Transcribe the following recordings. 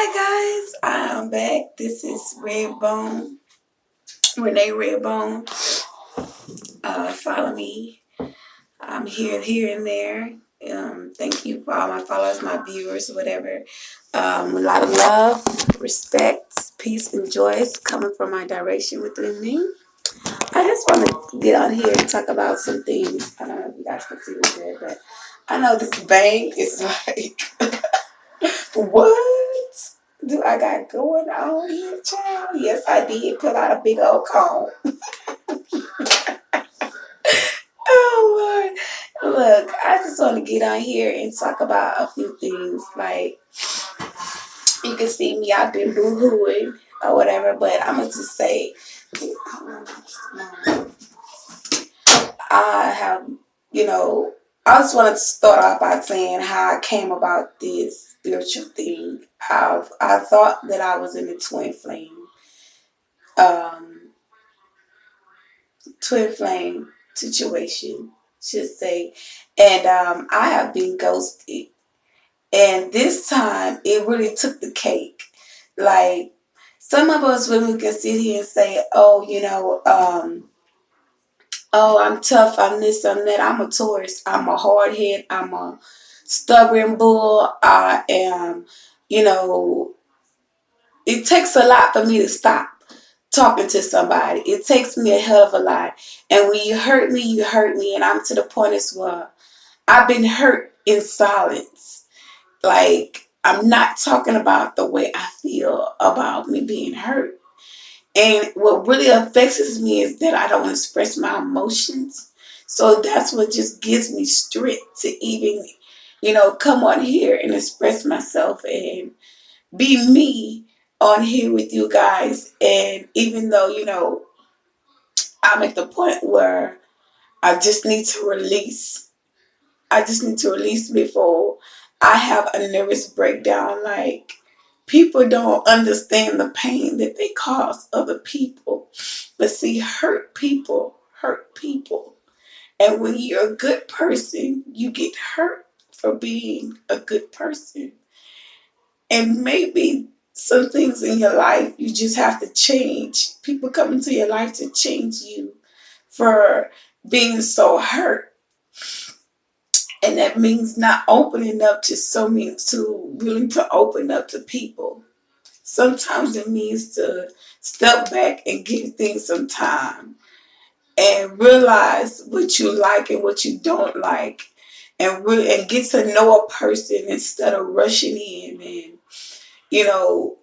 Hi guys, I'm back. This is Redbone, Renee Redbone. Follow me. I'm here and there. Thank you for all my followers, my viewers, whatever. A lot of love, respect, peace, and joy is coming from my direction within me. I just want to get on here and talk about some things. I don't know if you guys can see me good, but I know this bank is like, what do I got going on here, child? Yes, I did put out a big old cone. Oh, Lord. Look, I just want to get on here and talk about a few things. Like, you can see me, I've been boo-hooing or whatever, but I'm going to just say, I have, you know, I just want to start off by saying how I came about this spiritual thing. I thought that I was in a um, twin flame situation, should say, and I have been ghosted, and this time it really took the cake. Like, some of us women can sit here and say, "Oh, oh, I'm tough, I'm this, I'm that. I'm a Taurus, I'm a hard head, I'm a stubborn bull. I am, you know, it takes a lot for me to stop talking to somebody. It takes me a hell of a lot. And when you hurt me, you hurt me. And I'm to the point as well. I've been hurt in silence. Like, I'm not talking about the way I feel about me being hurt. And what really affects me is that I don't express my emotions. So that's what just gives me strength to even, come on here and express myself and be me on here with you guys. And even though, I'm at the point where I just need to release. I just need to release before I have a nervous breakdown. Like, people don't understand the pain that they cause other people. But see, hurt people hurt people. And when you're a good person, you get hurt for being a good person. And maybe some things in your life you just have to change. People come into your life to change you for being so hurt. And that means not opening up to willing to open up to people. Sometimes it means to step back and give things some time and realize what you like and what you don't like, and get to know a person instead of rushing in and you know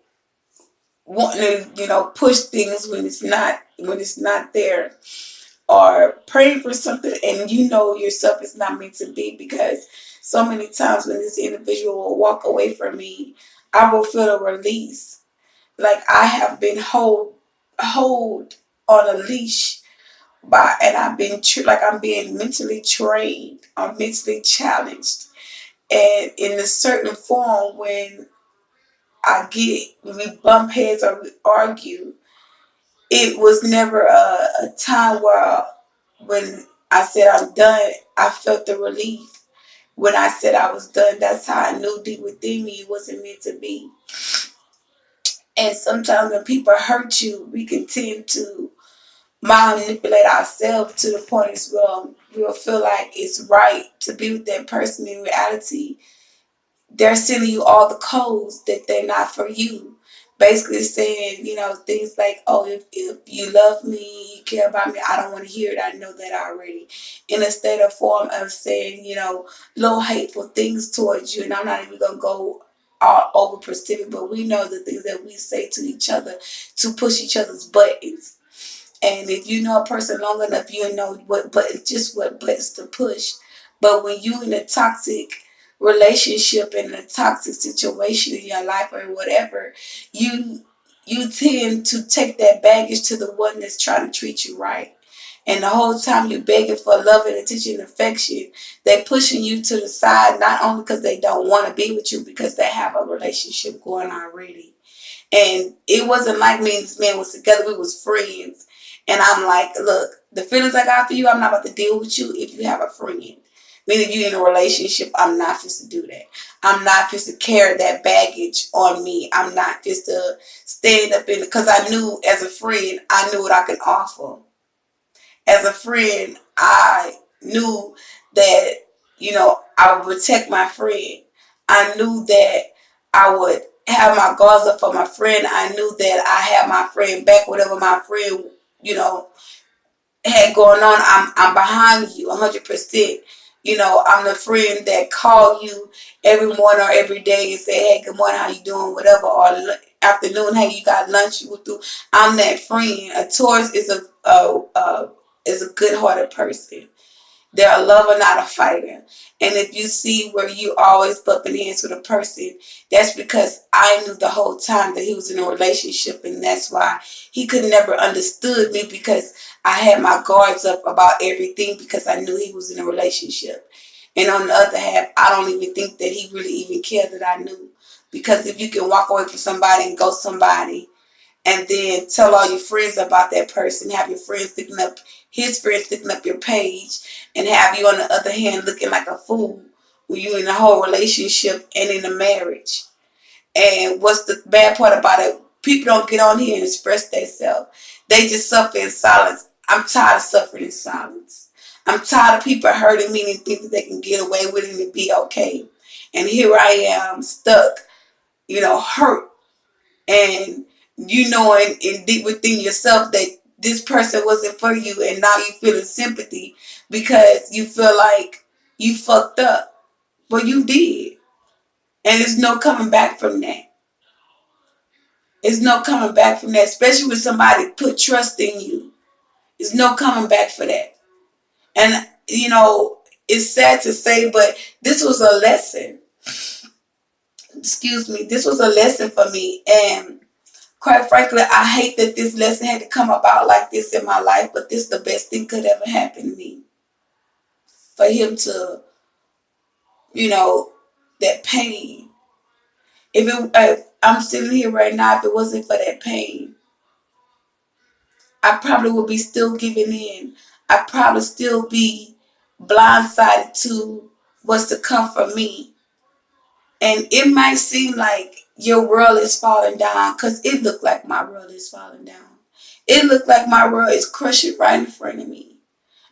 wanting to push things when it's not there, or praying for something and yourself is not meant to be. Because so many times when this individual will walk away from me, I will feel a release, like I have been hold on a leash and I've been like I'm being mentally trained or mentally challenged, and in a certain form when when we bump heads or we argue, it was never a time where when I said I'm done, I felt the relief. When I said I was done, that's how I knew deep within me it wasn't meant to be. And sometimes when people hurt you, we can tend to manipulate ourselves to the point as well. We'll feel like it's right to be with that person. In reality, they're sending you all the codes that they're not for you. Basically saying, things like, oh, if you love me, you care about me, I don't want to hear it. I know that already. In a state of form of saying, little hateful things towards you. And I'm not even going to go all over specific, but we know the things that we say to each other to push each other's buttons. And if you know a person long enough, you know what buttons to push. But when you in a toxic relationship, in a toxic situation in your life or whatever, you tend to take that baggage to the one that's trying to treat you right. And the whole time you're begging for love and attention and affection, they're pushing you to the side, not only because they don't want to be with you, because they have a relationship going already. And it wasn't like me and this man was together. We was friends. And I'm like, look, the feelings I got for you, I'm not about to deal with you if you have a friend. Meaning you in a relationship, I'm not supposed to do that. I'm not supposed to carry that baggage on me. I'm not supposed to stand up in it. Because I knew as a friend, I knew what I could offer. As a friend, I knew that, I would protect my friend. I knew that I would have my guards up for my friend. I knew that I had my friend back, whatever my friend, you know, had going on. I'm behind you 100%. I'm the friend that call you every morning or every day and say, hey, good morning, how you doing, whatever, or afternoon, hey, you got lunch, you were through. I'm that friend. A Taurus is a good-hearted person. They're a lover, not a fighter. And if you see where you always bumping heads with a person, that's because I knew the whole time that he was in a relationship, and that's why he could never understood me, because I had my guards up about everything because I knew he was in a relationship. And on the other half, I don't even think that he really even cared that I knew. Because if you can walk away from somebody and go somebody, and then tell all your friends about that person, have your friends sticking up, his friends sticking up your page, and have you on the other hand looking like a fool when you're in a whole relationship and in a marriage. And what's the bad part about it? People don't get on here and express themselves. They just suffer in silence. I'm tired of suffering in silence. I'm tired of people hurting me and think that they can get away with it and be okay. And here I am stuck, hurt, and knowing in deep within yourself that this person wasn't for you, and now you feeling sympathy because you feel like you fucked up. Well, you did. And there's no coming back from that. There's no coming back from that, especially when somebody put trust in you. There's no coming back for that. And, it's sad to say, but this was a lesson. Excuse me. This was a lesson for me. And quite frankly, I hate that this lesson had to come about like this in my life, but this is the best thing could ever happen to me. For him to, that pain. If I'm sitting here right now, if it wasn't for that pain, I probably would be still giving in. I'd probably still be blindsided to what's to come for me. And it might seem like your world is falling down, because it looked like my world is falling down. It looked like my world is crushing right in front of me.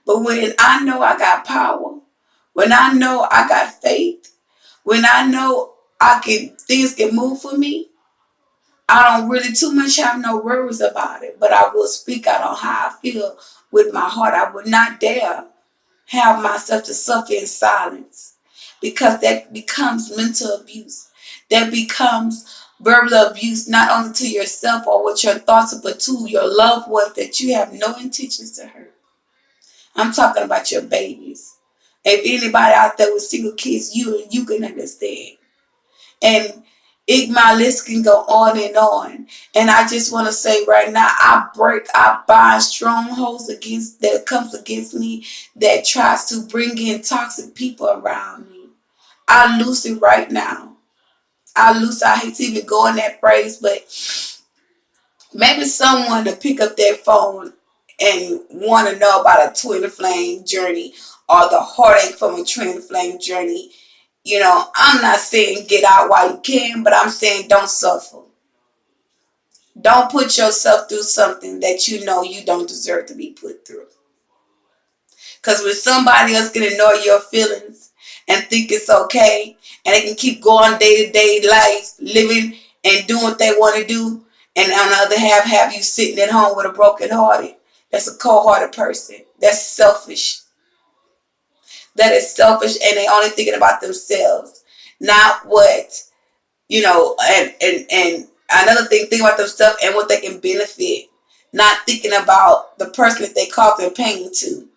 But when I know I got power, when I know I got faith, when I know things can move for me, I don't really too much have no worries about it. But I will speak out on how I feel with my heart. I would not dare have myself to suffer in silence, because that becomes mental abuse. That becomes verbal abuse, not only to yourself or with your thoughts, but to your loved ones that you have no intentions to hurt. I'm talking about your babies. If anybody out there with single kids, you can understand. And my list can go on and on. And I just want to say right now, I bind strongholds that comes against me, that tries to bring in toxic people around me. I loose it right now. I hate to even go in that phrase, but maybe someone to pick up their phone and want to know about a twin flame journey, or the heartache from a twin flame journey. I'm not saying get out while you can, but I'm saying don't suffer. Don't put yourself through something that you don't deserve to be put through. Because when somebody else can ignore your feelings and think it's okay, and they can keep going day-to-day life, living and doing what they want to do, and on the other half have you sitting at home with a broken hearted, that's a cold-hearted person. That's selfish. That is selfish, and they only thinking about themselves, not what, and another thing, think about themselves and what they can benefit, not thinking about the person that they causing pain to.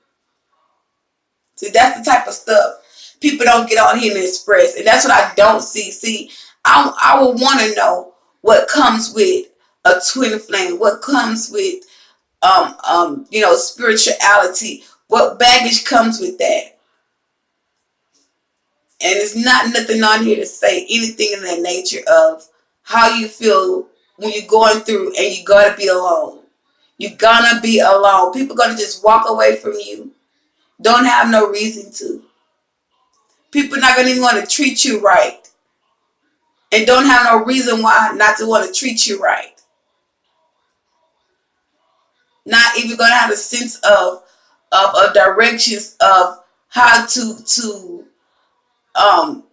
See, that's the type of stuff people don't get on here and express, and that's what I don't see. See, I would want to know what comes with a twin flame, what comes with spirituality, what baggage comes with that. And it's not nothing on here to say anything in that nature of how you feel when you're going through and you gotta be alone. You're gonna be alone. People gonna just walk away from you. Don't have no reason to. People not gonna even want to treat you right, and don't have no reason why not to want to treat you right. Not even gonna have a sense of directions of how to um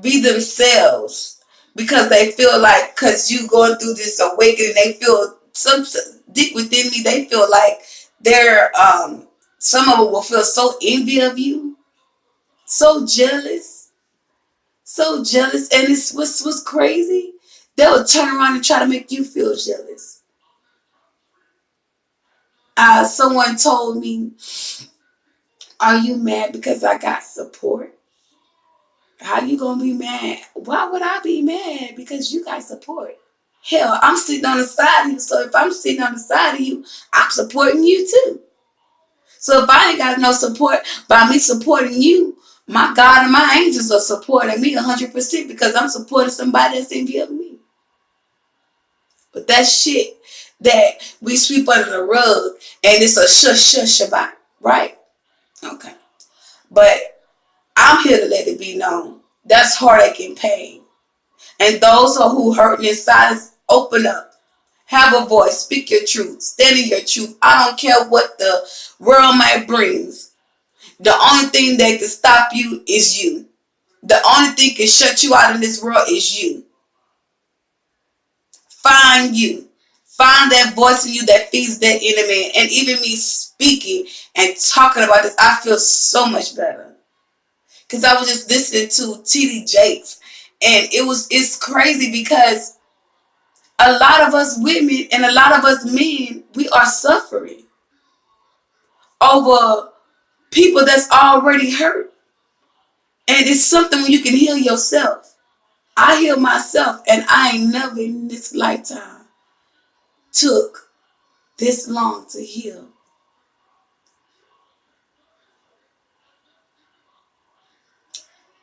be themselves, because they feel like, because you going through this awakening, they feel some deep within me, they feel like they're some of them will feel so envy of you, so jealous, so jealous. And it's what's crazy, they'll turn around and try to make you feel jealous. Someone told me, are you mad because I got support? How you gonna be mad? Why would I be mad because you got support? Hell, I'm sitting on the side of you. So if I'm sitting on the side of you, I'm supporting you too. So if I ain't got no support by me supporting you, my God and my angels are supporting me 100% because I'm supporting somebody that's envy of me. But that shit that we sweep under the rug, and it's a shush Shabbat, right? Okay. But I'm here to let it be known. That's heartache and pain. And those who hurt in silence, open up. Have a voice. Speak your truth. Stand in your truth. I don't care what the world might bring. The only thing that can stop you is you. The only thing can shut you out in this world is you. Find you. Find that voice in you that feeds that inner man. And even me speaking and talking about this, I feel so much better. Because I was just listening to T.D. Jakes. And it's crazy because a lot of us women and a lot of us men, we are suffering over people that's already hurt. And it's something when you can heal yourself. I heal myself, and I ain't never in this lifetime took this long to heal.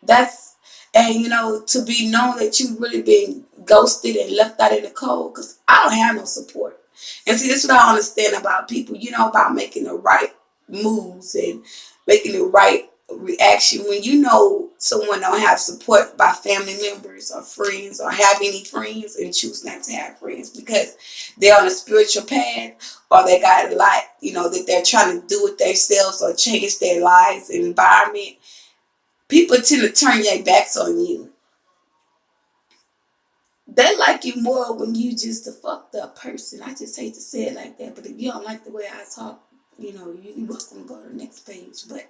That's, and to be known that you've really been ghosted and left out in the cold, because I don't have no support. And see, this is what I understand about people, about making the right moves and making the right reaction. When someone don't have support by family members or friends, or have any friends and choose not to have friends because they're on a spiritual path, or they got a lot, that they're trying to do it themselves or change their lives and environment, people tend to turn their backs on you. They like you more when you just a fucked up person. I just hate to say it like that, but if you don't like the way I talk, you welcome to go to the next page. But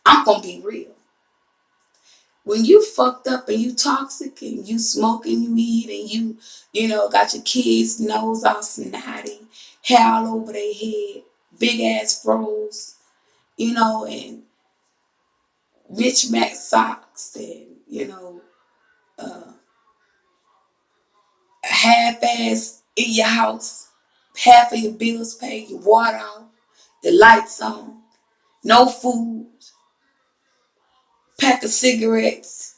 I'm gonna be real. When you fucked up and you toxic and you smoking weed and got your kids' nose all snotty, hair all over their head, big ass froze, and mismatched socks, and uh, half-ass in your house, half of your bills paid, your water on, the lights on, no food, pack of cigarettes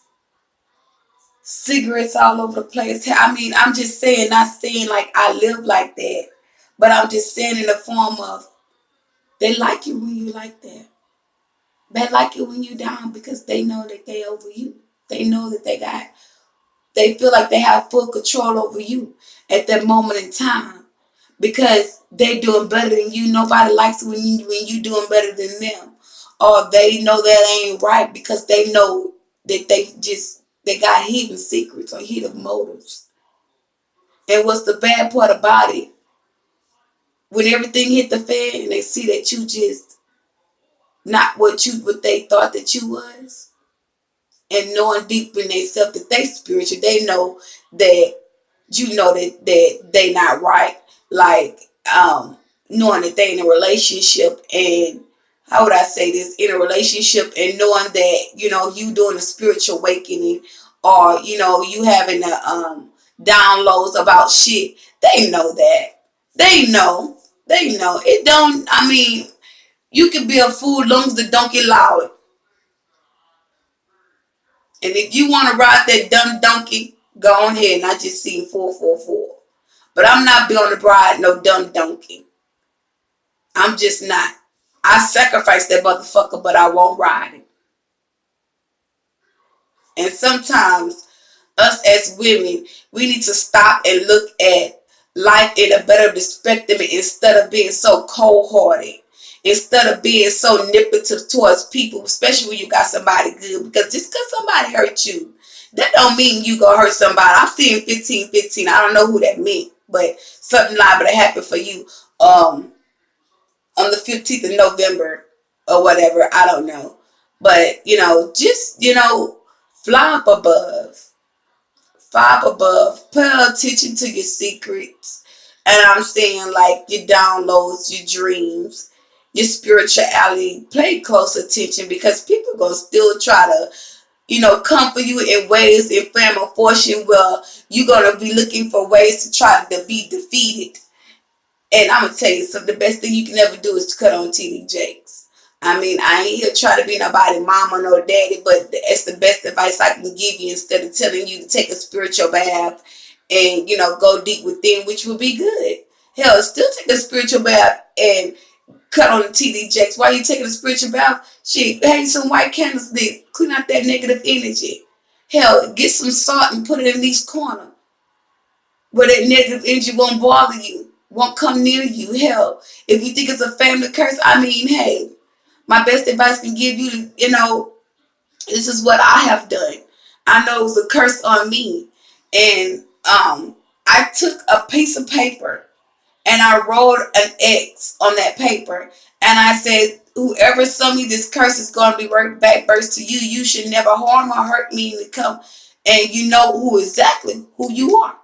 all over the place. I mean, I'm just saying, not saying like I live like that, but I'm just saying in the form of, they like you when you like that. They like you when you down because they know that they over you. They know that they feel like they have full control over you at that moment in time, because they doing better than you. Nobody likes it when you doing better than them, or they know that ain't right because they know that they got hidden secrets or hidden motives. And what's the bad part about it? When everything hit the fan and they see that you just not what they thought that you was, and knowing deep in themselves that they spiritual, they know that that they not right. Like knowing that they in a relationship, and how would I say this, in a relationship, and knowing that you doing a spiritual awakening, or you having a downloads about shit. They know that. They know it. Don't, I mean, you can be a fool long as the don't get loud. And if you want to ride that dumb donkey, go on ahead. And I just seen 444. But I'm not going to ride no dumb donkey. I'm just not. I sacrificed that motherfucker, but I won't ride it. And sometimes us as women, we need to stop and look at life in a better perspective instead of being so cold-hearted, instead of being so manipulative towards people, especially when you got somebody good. Because just because somebody hurt you, that don't mean you gonna hurt somebody. I've seen 15. I don't know who that meant, but something liable to happen for you on the 15th of November or whatever. I don't know. But, just, fly up above. Fly up above. Pay attention to your secrets. And I'm saying, like, your downloads, your dreams, your spirituality. Pay close attention, because people are going to still try to, come for you in ways in fame or fortune where you're going to be looking for ways to try to be defeated. And I'm going to tell you something, the best thing you can ever do is to cut on TD Jakes. I mean, I ain't here trying to be nobody's mama nor daddy, but it's the best advice I can give you, instead of telling you to take a spiritual bath and, go deep within, which would be good. Hell, still take a spiritual bath and cut on the TD Jakes. While you taking a spiritual bath, shit, hang some white candles there, clean out that negative energy. Hell, get some salt and put it in each corner where that negative energy won't bother you, won't come near you. Hell, if you think it's a family curse, I mean, hey, my best advice can give you, this is what I have done. I know it was a curse on me. And I took a piece of paper and I wrote an X on that paper. And I said, whoever saw me, this curse is going to be right back burst to you. You should never harm or hurt me to come. And you know who you are.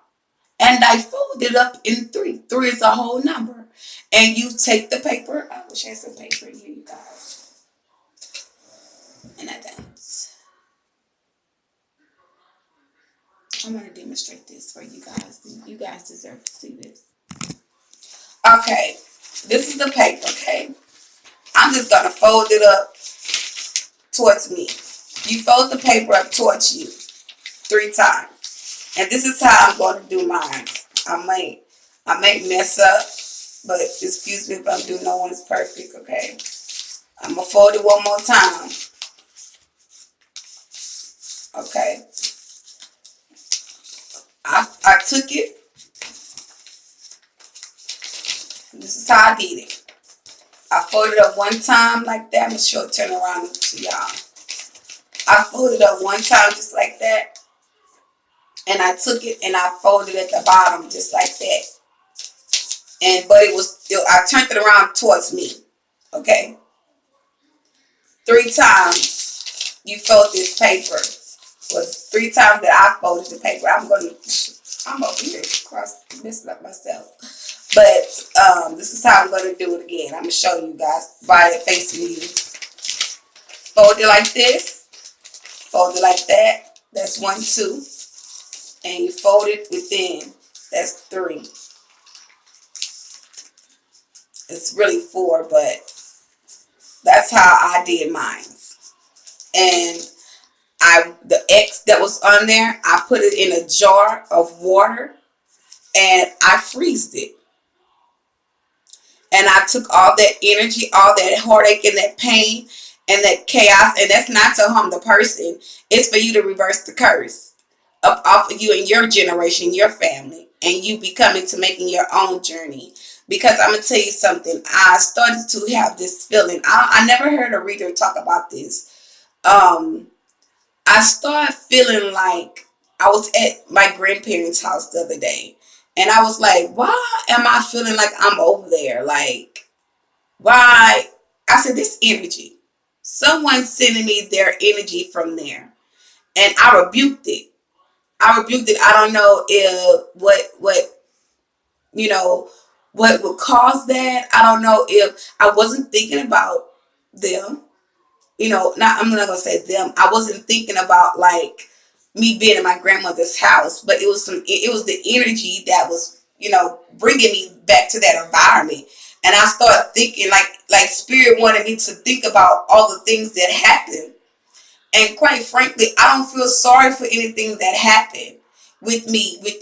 And I fold it up in three. Three is a whole number. And you take the paper. I wish I had some paper in here, you guys. And I don't. I'm going to demonstrate this for you guys. You guys deserve to see this. Okay. This is the paper, okay? I'm just going to fold it up towards me. You fold the paper up towards you 3 times. And this is how I'm going to do mine. I may mess up, but excuse me if I'm doing, no one is perfect, okay? I'm going to fold it one more time. Okay. I took it. This is how I did it. I folded up one time like that. I'm going to show it, turn around to y'all. I folded up one time just like that. And I took it and I folded at the bottom just like that. But I turned it around towards me. Okay. 3 times you fold this paper. Well, 3 times that I folded the paper. I'm over here messing up myself. But this is how I'm going to do it again. I'm going to show you guys by it facing you. Fold it like this. Fold it like that. That's 1, 2. And you fold it within. That's 3. It's really 4, but that's how I did mine. And the X that was on there, I put it in a jar of water and I freezed it. And I took all that energy, all that heartache and that pain and that chaos, and that's not to harm the person. It's for you to reverse the curse up off of you and your generation, your family, and you becoming to making your own journey. Because I'm going to tell you something. I started to have this feeling. I never heard a reader talk about this. I started feeling like I was at my grandparents' house the other day. And I was like, why am I feeling like I'm over there? Like, why? I said, this energy. Someone's sending me their energy from there. And I rebuked it. I don't know if what would cause that. I don't know if I wasn't thinking about them. I'm not gonna say them. I wasn't thinking about like me being in my grandmother's house, but it was the energy that was, bringing me back to that environment. And I started thinking like spirit wanted me to think about all the things that happened. And quite frankly, I don't feel sorry for anything that happened with me, with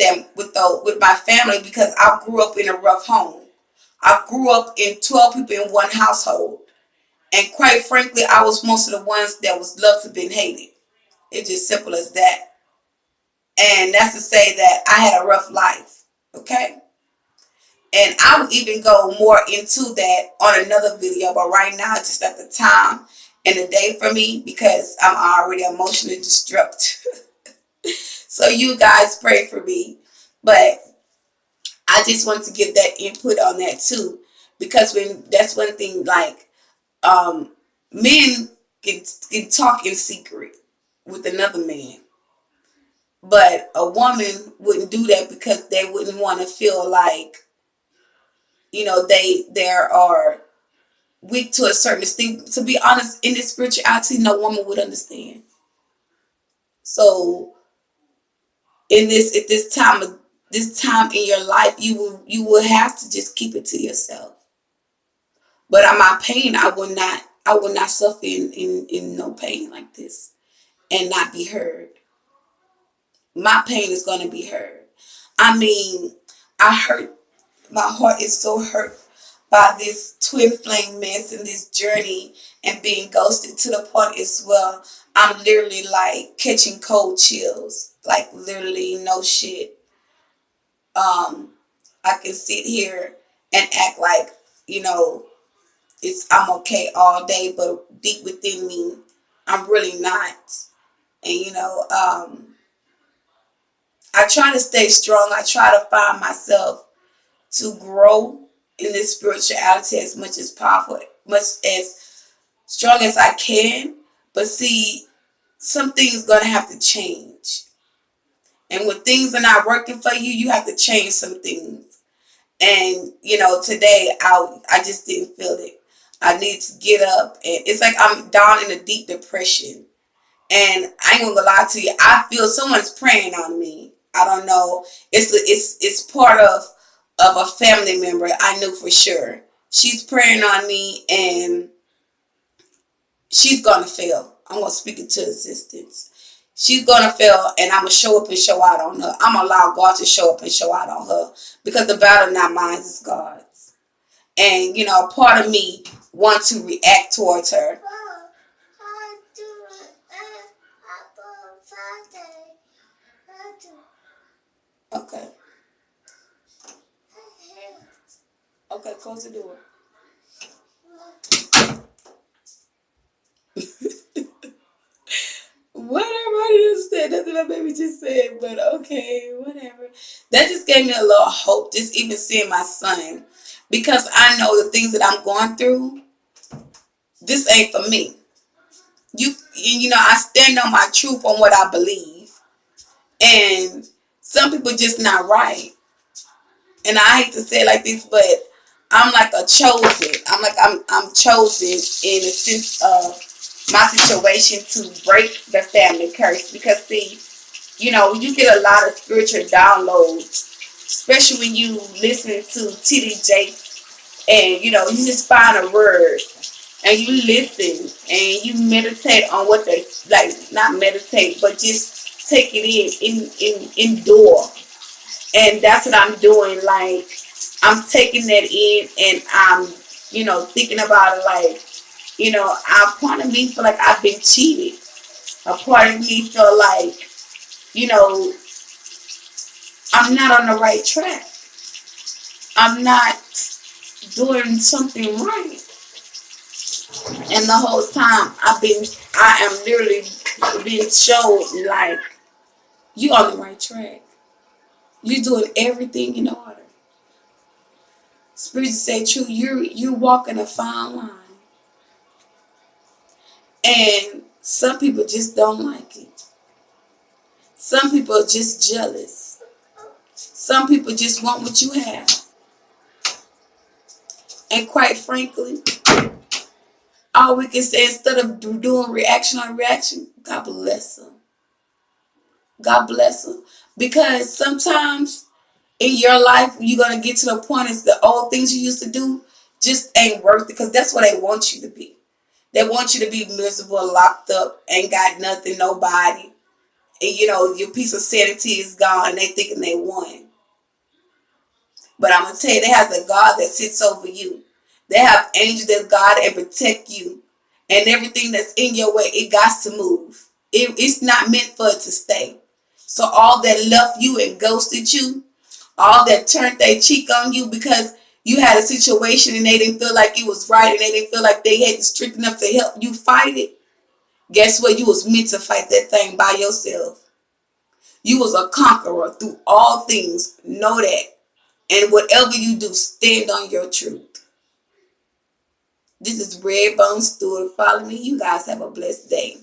my family, because I grew up in a rough home. I grew up in 12 people in one household. And quite frankly, I was most of the ones that was loved to been hated. It's just simple as that. And that's to say that I had a rough life. Okay. And I will even go more into that on another video. But right now, it's just at the time and the day for me because I'm already emotionally distraught. So you guys pray for me. But I just want to give that input on that too. Because when that's one thing, like um, men can talk in secret with another man. But a woman wouldn't do that because they wouldn't want to feel like, they are weak to a certain extent. To be honest, in this spirituality, no woman would understand. So in this at this time in your life, you will have to just keep it to yourself. But on my pain, I will not suffer in no pain like this and not be heard. My pain is gonna be heard. I mean, I hurt. My heart is so hurt by this twin flame mess and this journey and being ghosted to the point as well. I'm literally like catching cold chills, like literally no shit. Um, I can sit here and act like you know I'm okay all day, but deep within me, I'm really not. And I try to stay strong. I try to find myself to grow in this spirituality as much as possible, much as strong as I can. But see, some things gonna have to change. And when things are not working for you, you have to change some things. And today I just didn't feel it. I need to get up, and it's like I'm down in a deep depression. And I ain't gonna lie to you, I feel someone's praying on me. I don't know. It's part of a family member. I knew for sure. She's praying on me, and she's gonna fail. I'm gonna speak it to existence. She's gonna fail, and I'm gonna show up and show out on her. I'm gonna allow God to show up and show out on her because the battle not mine, is God's. And part of me wants to react towards her. Okay. Okay, close the door. Whatever, I didn't understand nothing my baby just said, but okay, whatever. That just gave me a little hope, just even seeing my son. Because I know the things that I'm going through, this ain't for me. I stand on my truth on what I believe. And some people just not right. And I hate to say it like this, but I'm like a chosen. I'm chosen in the sense of my situation to break the family curse. Because see, you get a lot of spiritual downloads, especially when you listen to TD Jakes, and you just find a word and you listen and you meditate on what they like, not meditate, but just take it endure. And that's what I'm doing. Like, I'm taking that in, and I'm, thinking about it. Like, a part of me feel like I've been cheated. A part of me feel like, you know, I'm not on the right track. I'm not doing something right. And the whole time I am literally being showed like, you on the right track. You're doing everything in order. Spirit say true. You're walking a fine line. And some people just don't like it. Some people are just jealous. Some people just want what you have. And quite frankly, all we can say, instead of doing reaction on reaction, God bless them. God bless them. Because sometimes in your life, you're going to get to the point is the old things you used to do just ain't worth it, because that's what they want you to be. They want you to be miserable, locked up, ain't got nothing, nobody. And your piece of sanity is gone, and they thinking they won. But I'm going to tell you, they have a God that sits over you. They have angels that guard and protect you. And everything that's in your way, it got to move. It's not meant for it to stay. So all that left you and ghosted you, all that turned their cheek on you because you had a situation and they didn't feel like it was right and they didn't feel like they had the strength enough to help you fight it. Guess what? You was meant to fight that thing by yourself. You was a conqueror through all things. Know that. And whatever you do, stand on your truth. This is Redbone Stewart. Follow me. You guys have a blessed day.